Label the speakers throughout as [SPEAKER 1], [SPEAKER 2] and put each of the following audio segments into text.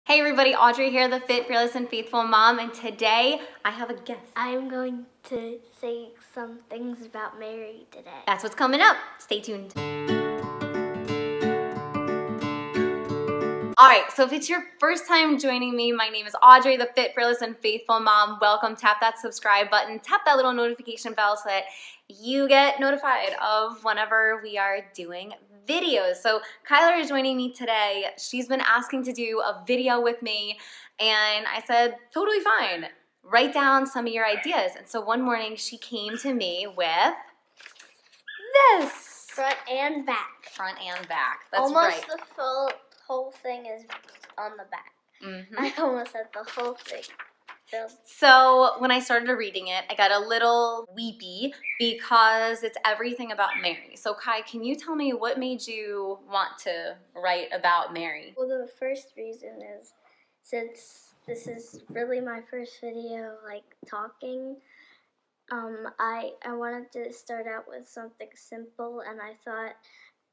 [SPEAKER 1] Hey everybody, Audrey here, the Fit, Fearless, and Faithful Mom, and today I have a guest.
[SPEAKER 2] I'm going to say some things about Mary today.
[SPEAKER 1] That's what's coming up. Stay tuned. All right, so if it's your first time joining me, my name is Audrey, the Fit, Fearless, and Faithful Mom. Welcome. Tap that subscribe button. Tap that little notification bell so that you get notified of whenever we are doing videos. So Kyler is joining me today. She's been asking to do a video with me, and I said, totally fine. Write down some of your ideas. And so one morning she came to me with this.
[SPEAKER 2] Front and back.
[SPEAKER 1] Front and back. That's
[SPEAKER 2] almost
[SPEAKER 1] right.
[SPEAKER 2] The whole thing is on the back. I almost had the whole thing filled.
[SPEAKER 1] So when I started reading it, I got a little weepy because it's everything about Mary. So Kai, can you tell me what made you want to write about Mary?
[SPEAKER 2] Well, the first reason is since this is really my first video, like talking, I wanted to start out with something simple, and I thought,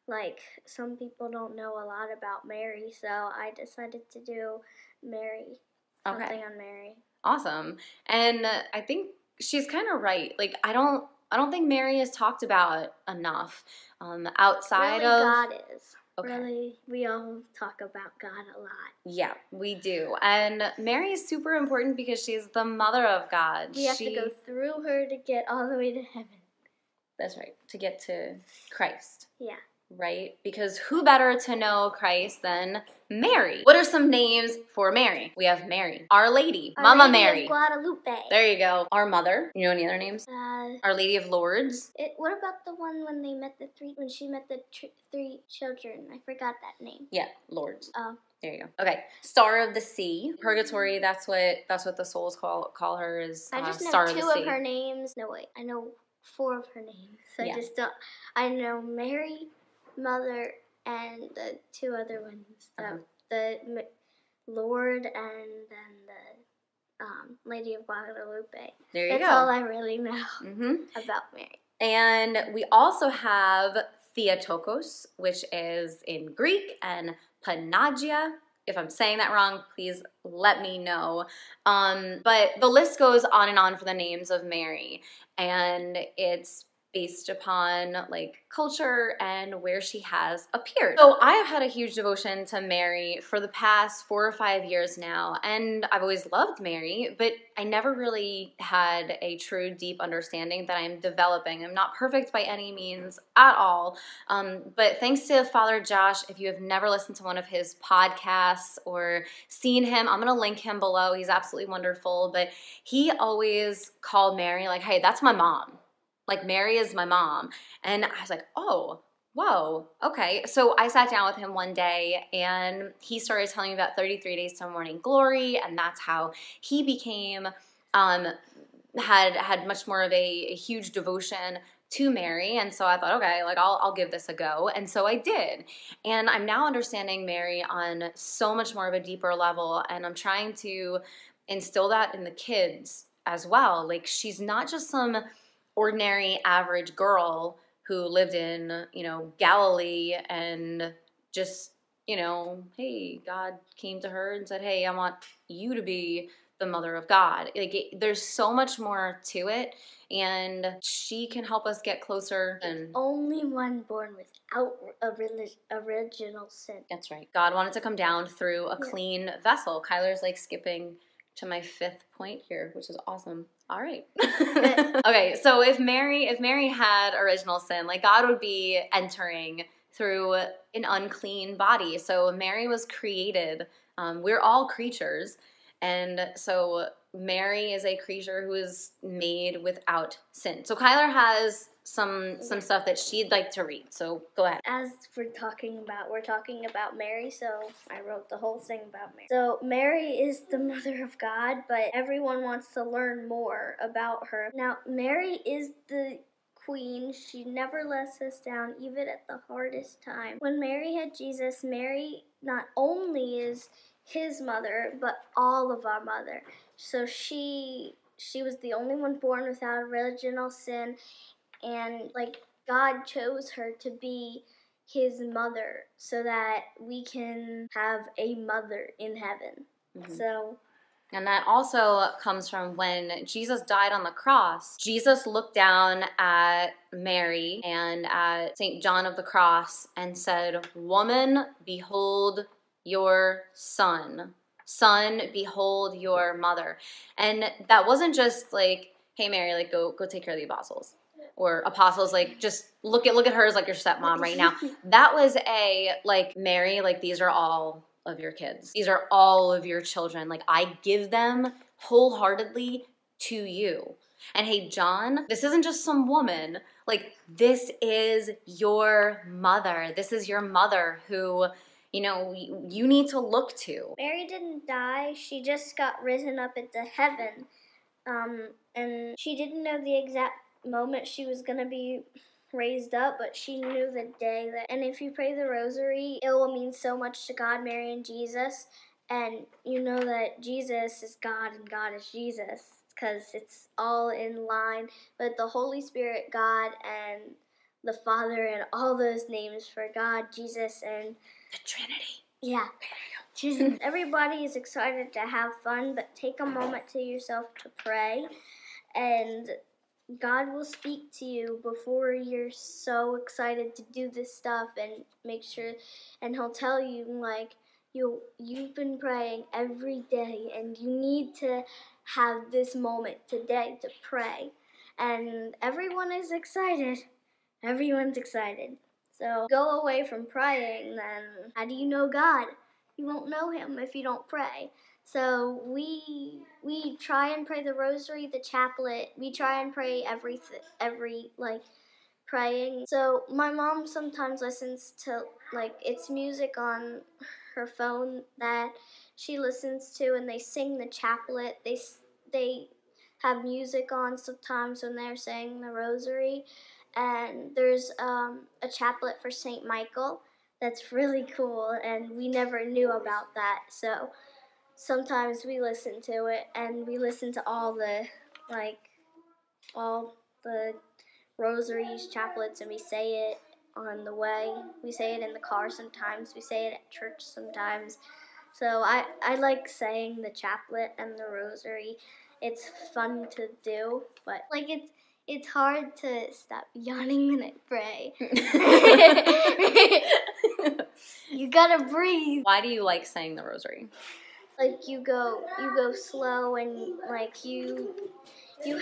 [SPEAKER 2] like, some people don't know a lot about Mary, so I decided to do Mary, something on Mary.
[SPEAKER 1] Awesome. And I think she's kind of right. Like, I don't think Mary is talked about enough outside
[SPEAKER 2] really,
[SPEAKER 1] of
[SPEAKER 2] God is.
[SPEAKER 1] Okay.
[SPEAKER 2] Really, we all talk about God a lot.
[SPEAKER 1] Yeah, we do. And Mary is super important because she's the mother of God.
[SPEAKER 2] We have to go through her to get all the way to heaven.
[SPEAKER 1] That's right, to get to Christ.
[SPEAKER 2] Yeah.
[SPEAKER 1] Right? Because who better to know Christ than Mary? What are some names for Mary? We have Mary, Our Lady, Mama Mary,
[SPEAKER 2] of Guadalupe.
[SPEAKER 1] There you go. Our Mother. You know any other names? Our Lady of Lourdes.
[SPEAKER 2] What about the one when she met the three children? I forgot that name.
[SPEAKER 1] Yeah, Lourdes.
[SPEAKER 2] Oh.
[SPEAKER 1] There you go. Okay, Star of the Sea, Purgatory. That's what the souls call her. Is
[SPEAKER 2] I just know
[SPEAKER 1] Star of the
[SPEAKER 2] two
[SPEAKER 1] Sea.
[SPEAKER 2] of her names. No wait, I know 4 of her names. So
[SPEAKER 1] yeah.
[SPEAKER 2] I know Mary, Mother, and the 2 other ones. The Lord and then the Lady of Guadalupe.
[SPEAKER 1] There you go.
[SPEAKER 2] That's all I really know about Mary.
[SPEAKER 1] And we also have Theotokos, which is in Greek, and Panagia. If I'm saying that wrong, please let me know. But the list goes on and on for the names of Mary, and it's based upon like culture and where she has appeared. So I have had a huge devotion to Mary for the past 4 or 5 years now, and I've always loved Mary, but I never really had a true deep understanding that I'm developing. I'm not perfect by any means at all, but thanks to Father Josh, if you have never listened to one of his podcasts or seen him, I'm gonna link him below. He's absolutely wonderful, but he always called Mary like, hey, that's my mom. Like, Mary is my mom. And I was like, oh, whoa, okay. So I sat down with him one day, and he started telling me about 33 Days to Morning Glory, and that's how he became, had much more of a huge devotion to Mary. And so I thought, okay, like I'll give this a go. And so I did. And I'm now understanding Mary on so much more of a deeper level, and I'm trying to instill that in the kids as well. Like, she's not just some ordinary average girl who lived in, Galilee and just, hey, God came to her and said, hey, I want you to be the mother of God. Like, there's so much more to it, and she can help us get closer. And
[SPEAKER 2] only one born without original sin.
[SPEAKER 1] That's right. God wanted to come down through a clean vessel. Kyler's like skipping to my 5th point here, which is awesome. All right. Okay, so if Mary had original sin, like, God would be entering through an unclean body. So Mary was created. We're all creatures. And so Mary is a creature who is made without sin. So Kyler has some stuff that she'd like to read. So go ahead.
[SPEAKER 2] As we're talking about Mary, so I wrote the whole thing about Mary. So Mary is the mother of God, but everyone wants to learn more about her. Now, Mary is the queen. She never lets us down, even at the hardest time. When Mary had Jesus, Mary not only is his mother, but all of our mother. So she was the only one born without original sin, and like, God chose her to be his mother so that we can have a mother in heaven. So,
[SPEAKER 1] and that also comes from when Jesus died on the cross. Jesus looked down at Mary and at St. John of the Cross and said, "Woman, behold your son. Son, behold your mother." And that wasn't just like, "Hey Mary, like go take care of the apostles." Or apostles, like, just look at her as like your stepmom right now. That was a, like, Mary, like, these are all of your kids. These are all of your children. Like, I give them wholeheartedly to you. And hey, John, this isn't just some woman. Like, this is your mother. This is your mother who, you know, you need to look to.
[SPEAKER 2] Mary didn't die. She just got risen up into heaven. And she didn't know the exact moment she was going to be raised up, but she knew the day that, and if you pray the rosary, it will mean so much to God, Mary, and Jesus, and you know that Jesus is God and God is Jesus, because it's all in line, but the Holy Spirit, God, and the Father, and all those names for God, Jesus, and
[SPEAKER 1] the Trinity.
[SPEAKER 2] Yeah. Jesus. Everybody is excited to have fun, but take a moment to yourself to pray, and God will speak to you before you're so excited to do this stuff, and make sure, and he'll tell you, like, you've been praying every day and you need to have this moment today to pray. And everyone is excited. Everyone's excited. So go away from praying, then how do you know God? You won't know him if you don't pray. So we try and pray the rosary, the chaplet. We try and pray every praying. So my mom sometimes listens to, like, it's music on her phone that she listens to, and they sing the chaplet. They have music on sometimes when they're saying the rosary, and there's a chaplet for St. Michael that's really cool, and we never knew about that. So sometimes we listen to it, and we listen to all the rosaries, chaplets, and we say it on the way. We say it in the car sometimes. We say it at church sometimes. So I like saying the chaplet and the rosary. It's fun to do, but like it's hard to stop yawning when I pray. You gotta breathe.
[SPEAKER 1] Why do you like saying the rosary?
[SPEAKER 2] Like you go slow, and like you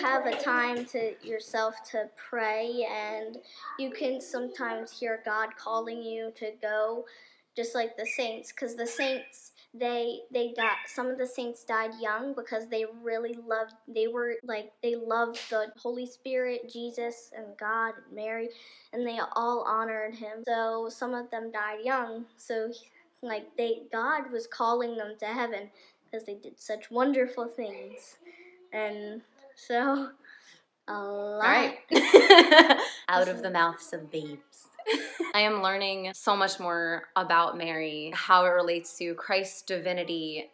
[SPEAKER 2] have a time to yourself to pray, and you can sometimes hear God calling you to go, just like the saints, because the saints they died. Some of the saints died young because they loved the Holy Spirit, Jesus, and God, and Mary, and they all honored him. So some of them died young. So God was calling them to heaven because they did such wonderful things. And so, a lot.
[SPEAKER 1] All right. Out of the mouths of babes. I am learning so much more about Mary, how it relates to Christ's divinity,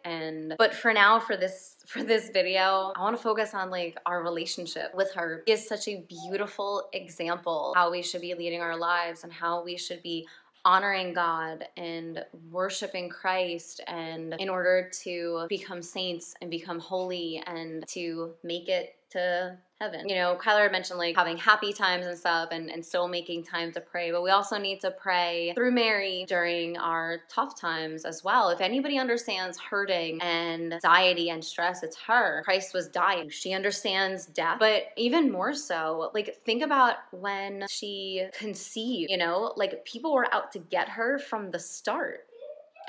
[SPEAKER 1] but for now, for this video, I want to focus on like our relationship with her. She is such a beautiful example how we should be leading our lives and how we should be honoring God and worshiping Christ, and in order to become saints and become holy and to make it to heaven. You know, Kyler mentioned like having happy times and stuff, and still making time to pray, but we also need to pray through Mary during our tough times as well. If anybody understands hurting and anxiety and stress, it's her. Christ was dying. She understands death, but even more so, like, think about when she conceived, you know, like people were out to get her from the start.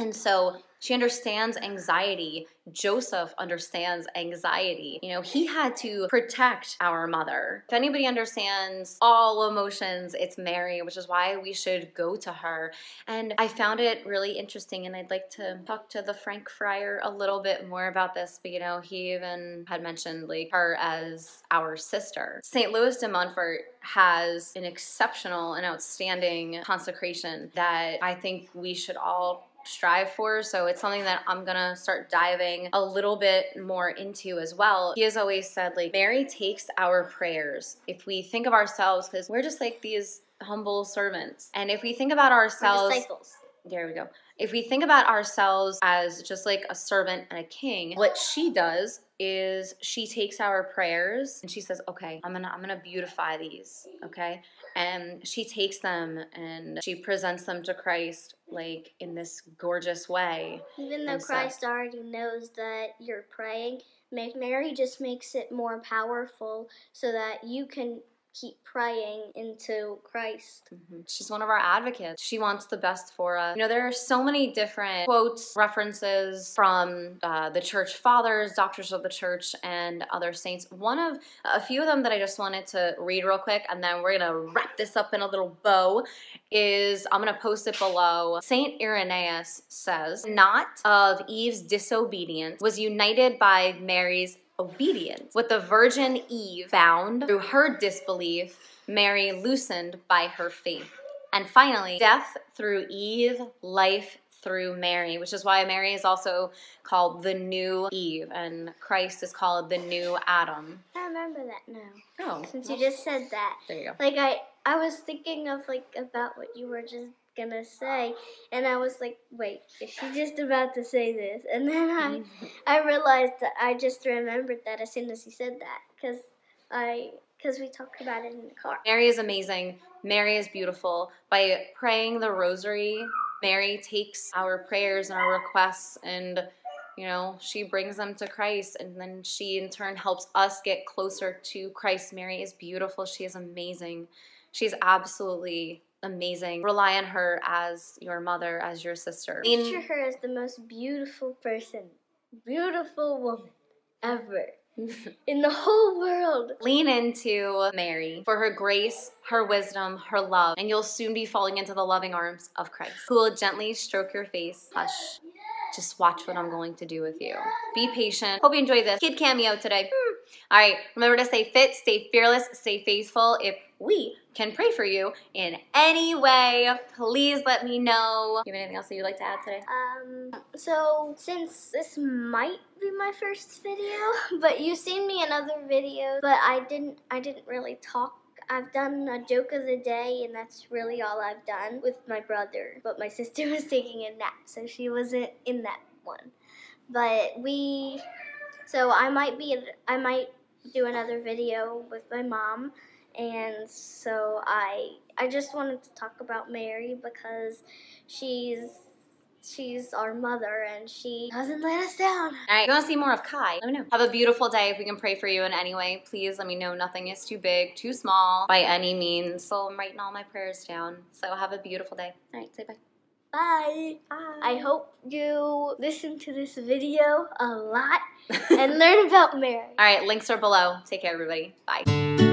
[SPEAKER 1] And so she understands anxiety. Joseph understands anxiety. You know, he had to protect our mother. If anybody understands all emotions, it's Mary, which is why we should go to her. And I found it really interesting, and I'd like to talk to the Frank Friar a little bit more about this, but you know, he even had mentioned like her as our sister. St. Louis de Montfort has an exceptional and outstanding consecration that I think we should all strive for. So it's something that I'm gonna start diving a little bit more into as well. He has always said like Mary takes our prayers. If we think of ourselves, because we're just like these humble servants. And if we think about ourselves,
[SPEAKER 2] disciples.
[SPEAKER 1] There we go. If we think about ourselves as just like a servant and a king, what she does is she takes our prayers and she says, okay, I'm gonna beautify these, okay? And she takes them and she presents them to Christ like in this gorgeous way.
[SPEAKER 2] Even though Christ already knows that you're praying, Mary just makes it more powerful so that you can keep praying into Christ.
[SPEAKER 1] She's one of our advocates. She wants the best for us. You know, there are so many different quotes, references from the church fathers, doctors of the church, and other saints. A few of them that I just wanted to read real quick, and then we're gonna wrap this up in a little bow, is I'm gonna post it below. Saint Irenaeus says, "Not of Eve's disobedience was united by Mary's obedience. With the Virgin Eve bound through her disbelief, Mary loosened by her faith. And finally, death through Eve, life through Mary," which is why Mary is also called the new Eve, and Christ is called the new Adam.
[SPEAKER 2] I remember that now.
[SPEAKER 1] Oh.
[SPEAKER 2] Since you just said that.
[SPEAKER 1] There you go.
[SPEAKER 2] Like, I was thinking of, like, about what you were just gonna say, and I was like, wait, is she just about to say this? And then I realized that I just remembered that as soon as you said that, because we talked about it in the car.
[SPEAKER 1] Mary is amazing. Mary is beautiful. By praying the rosary, Mary takes our prayers and our requests and, you know, she brings them to Christ, and then she in turn helps us get closer to Christ. Mary is beautiful. She is amazing. She's absolutely amazing. Rely on her as your mother, as your sister.
[SPEAKER 2] Picture her as the most beautiful person, beautiful woman ever in the whole world.
[SPEAKER 1] Lean into Mary for her grace, her wisdom, her love, and you'll soon be falling into the loving arms of Christ, who will gently stroke your face. Hush. Just watch what I'm going to do with you. Be patient. Hope you enjoyed this kid cameo today. All right, remember to stay fit, stay fearless, stay faithful. If we can pray for you in any way, please let me know. Do you have anything else that you'd like to add today?
[SPEAKER 2] So since this might be my first video, but you've seen me in other videos, but I didn't really talk. I've done a joke of the day, and that's really all I've done with my brother. But my sister was taking a nap, so she wasn't in that one. But so I might do another video with my mom, and so I just wanted to talk about Mary because she's our mother, and she doesn't let us down.
[SPEAKER 1] All right, if you want to see more of Kai, let me know. Have a beautiful day. If we can pray for you in any way, please let me know. Nothing is too big, too small, by any means. So I'm writing all my prayers down. So have a beautiful day. All right, say bye.
[SPEAKER 2] Bye.
[SPEAKER 1] Bye.
[SPEAKER 2] I hope you listen to this video a lot and learn about Mary.
[SPEAKER 1] All right, links are below. Take care, everybody. Bye.